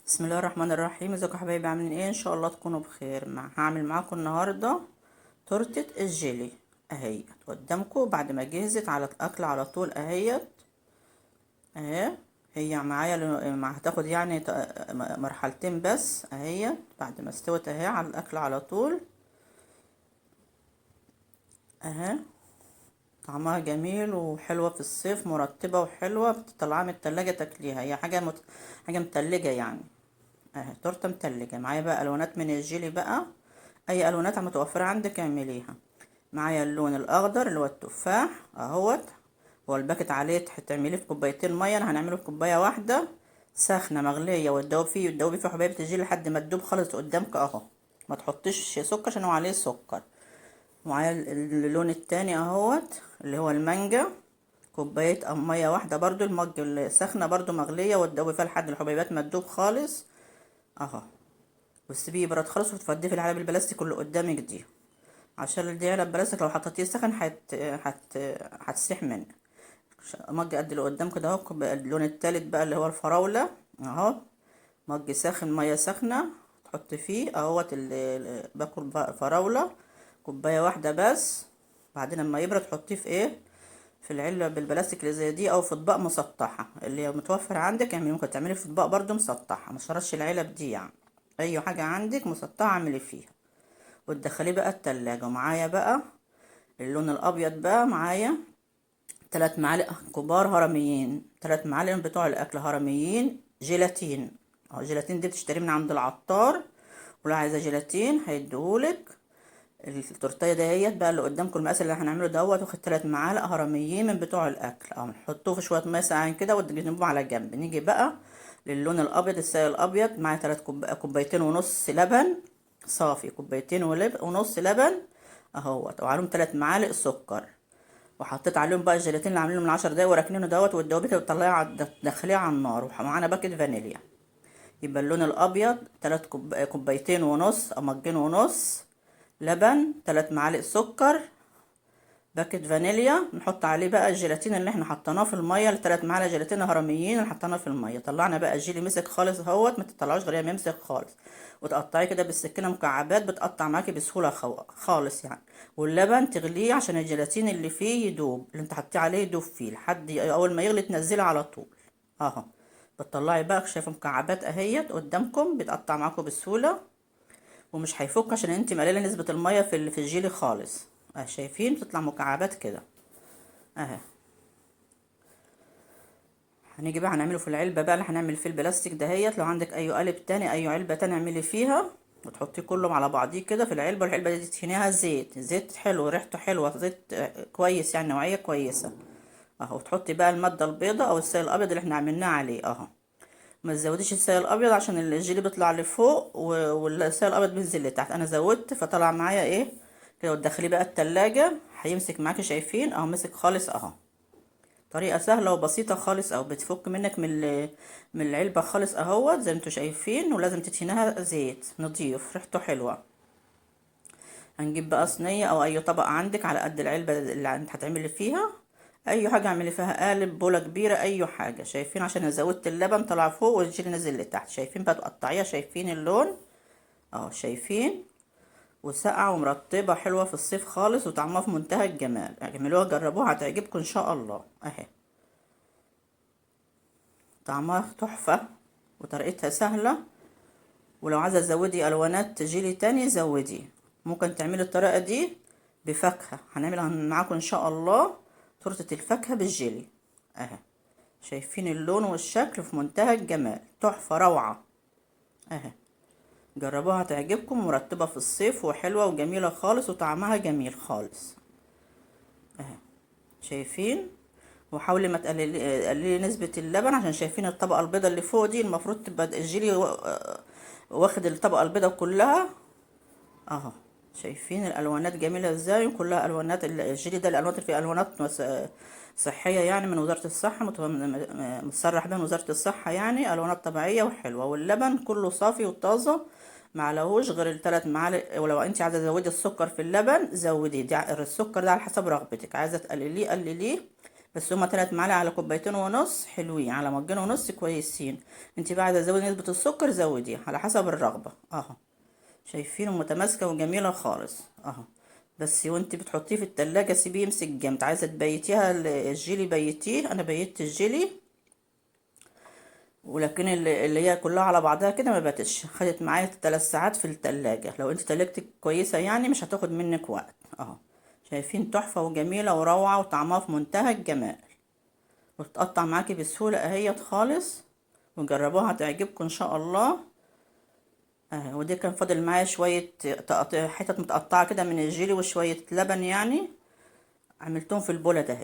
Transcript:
بسم الله الرحمن الرحيم. ازيكم يا حبايبي؟ عاملين ايه؟ ان شاء الله تكونوا بخير. هعمل معاكم النهارده تورته الجيلي اهي قدامكم بعد ما جهزت على الاكل على طول اهي. اهي هي معايا هتاخد يعني مرحلتين بس اهي بعد ما استوت اهي على الاكل على طول اهي. طعمها جميل وحلوه في الصيف، مرطبه وحلوه، بتطلعها من التلاجة تاكليها. هي حاجه متلجه يعني اهي. تورته متلجه. معايا بقى الوانات من الجيلي بقى، اي الوانات متوفره عندك اعمليها. معايا اللون الاخضر اللي هو التفاح اهوت، هو الباكت عليه تعمليه في كوبايتين ميه. انا هنعمله في كوبايه واحده سخنه مغليه، وتدوبي فيه حبايب الجيلي لحد ما تدوب خالص قدامك اهو. ما تحطيش سكر عشان هو عليه سكر. معايا اللون التاني اهوت اللي هو المانجا، كوبايه او ميه واحده برضو، المج السخنه برضو مغليه، وتدوبي فيها لحد الحبيبات ما تدوب خالص اهو. وتسيبيه يبرد خالص وتفضيه في العلب البلاستيك اللي قدامك دي، عشان دي علب بلاستيك لو حطيتيه سخن هتسيح منك. مج قد اللي قدام كده اهو. اللون التالت بقى اللي هو الفراولة اهو، مج ساخن مية سخنة تحط فيه اهوت باكل فراولة كوباية واحدة بس. بعدين لما يبرد تحطيه في ايه، في العلبة بالبلاستيك اللي زي دي او في اطباق مسطحة اللي متوفر عندك. يعني ممكن تعملي في اطباق برضو مسطحة، مش شرطش العلب دي يعني، اي حاجة عندك مسطحة اعملي فيها وتدخليه بقى التلاجة. ومعايا بقى اللون الابيض بقى، معايا 3 معالق كبار هرميين، 3 معالق بتوع الاكل هرميين جيلاتين. اه جيلاتين دي بتشتريه من عند العطار، ولو عايزه جيلاتين هيديهولك. التورتيه دهيت بقى اللي قدامكم المقاس اللي هنعمله دوت، واخد 3 معالق هرميين من بتوع الاكل اهو. نحطوه في شويه ميه ساقعين كده وتجنبوه على جنب. نيجي بقى للون الابيض، السائل الابيض. معايا 3 كوبايتين ونص لبن صافي، كوبايتين ونص لبن اهوت، وعليهم 3 معالق سكر. وحطيت عليهم بقى الجيلاتين اللي عاملينه من 10 دقايق وراكنينه دوت، والدوبيه وتطلعيه تدخليه على النار. ومعانا باكت فانيليا. يبقى اللون الابيض 3 كوبايتين ونص او مجين ونص لبن، 3 معالق سكر، باكت فانيليا. نحط عليه بقى الجيلاتين اللي احنا حطيناه في الميه، ال3 معالق جيلاتين هرميين اللي حطيناه في الميه. طلعنا بقى الجيلي مسك خالص اهوت، ما تطلعوش غير ما يمسك خالص. وتقطعيه كده بالسكينه مكعبات، بتقطع معاكي بسهوله خالص يعني. واللبن تغليه عشان الجيلاتين اللي فيه يدوب، اللي انت حطيه عليه يدوب فيه لحد اول ما يغلي تنزلي على طول اهو. بتطلعي بقى شايفه مكعبات اهيت قدامكم، بتقطع معاكم بسهوله ومش هيفك عشان انت مقلله نسبه الميه في الجيلي خالص اه. شايفين بتطلع مكعبات كده اهي. هنيجي بقى هنعمله في العلبه بقى اللي هنعمل فيه البلاستيك دهيت. لو عندك اي قالب تاني اي علبه تاني اعملي فيها، وتحطيه كله على بعضيه كده في العلبه. والعلبه دي تدهنيها زيت حلو، ريحته حلوه، زيت كويس يعني، نوعيه كويسه اهو. تحطي بقى الماده البيضاء او السائل الابيض اللي احنا عملناه عليه اهو. ما تزوديش السائل الابيض عشان الجيلي بيطلع لفوق والسائل الابيض بينزل لتحت. انا زودت فطلع معايا ايه كده. وتدخليه بقى التلاجة هيمسك معاكي. شايفين اهو مسك خالص اهو. طريقة سهلة وبسيطة خالص اهو، بتفك منك من العلبة خالص اهوت زي ما انتوا شايفين. ولازم تدهنها زيت نضيف ريحته حلوة. هنجيب بقى صينية او اي طبق عندك على قد العلبة اللي انت هتعملي فيها. اي حاجة اعملي فيها، قالب، بولة كبيرة، اي حاجة. شايفين عشان انا زودت اللبن طلع فوق والجيلي نزل لتحت. شايفين بقى تقطعيها، شايفين اللون اهو، شايفين. وساقعة ومرطبة حلوة في الصيف خالص، وطعمها في منتهى الجمال. اعملوها جربوها هتعجبكم ان شاء الله اهي. طعمها تحفة وطريقتها سهلة. ولو عايزة تزودي الوانات جيلي تاني زودي. ممكن تعملي الطريقة دي بفاكهة. هنعملها معاكم ان شاء الله تورتة الفاكهة بالجيلي اهي. شايفين اللون والشكل في منتهى الجمال، تحفة روعة اهي. جربوها هتعجبكم، مرتبة في الصيف وحلوة وجميلة خالص وطعمها جميل خالص اهي. شايفين. وحاولي ما تقللي نسبة اللبن عشان شايفين الطبقة البيضاء اللي فوق دي المفروض تبقى الجيلي واخد الطبقة البيضاء كلها اهو. شايفين الالوانات جميلة ازاي، كلها الوانات الجيلي ده. الالوانات اللي فيه الوانات صحية يعني من وزارة الصحة، متصرح بها من وزارة الصحة يعني، الوانات طبيعية وحلوة. واللبن كله صافي وطازة، معلهوش غير ال3 معالق. ولو انت عايزة تزودي السكر في اللبن زوديه، دي السكر ده على حسب رغبتك، عايزة تقلليه قلليه. بس هما 3 معالق على كوبايتين ونص حلوين، على مجين ونص كويسين. انت بقى عايزه تزودي نسبه السكر زوديها على حسب الرغبه اهو. شايفين متماسكه وجميله خالص اهو. بس وانت بتحطيه في التلاجة سيبيه يمسك جامد. عايزه تبيتيها الجيلي بيتيه، انا بيت الجيلي، ولكن اللي هي كلها على بعضها كده ما باتش، خدت معايا 3 ساعات في التلاجة. لو انت تلاجتك كويسه يعني مش هتاخد منك وقت اهو. شايفين تحفه وجميله وروعه وطعمها في منتهى الجمال، وتتقطع معاكي بسهوله اهيت خالص. وجربوها هتعجبكم ان شاء الله. ودي كان فاضل معايا شويه حتت متقطعه كده من الجيلي وشويه لبن يعني، عملتهم في البوله ده.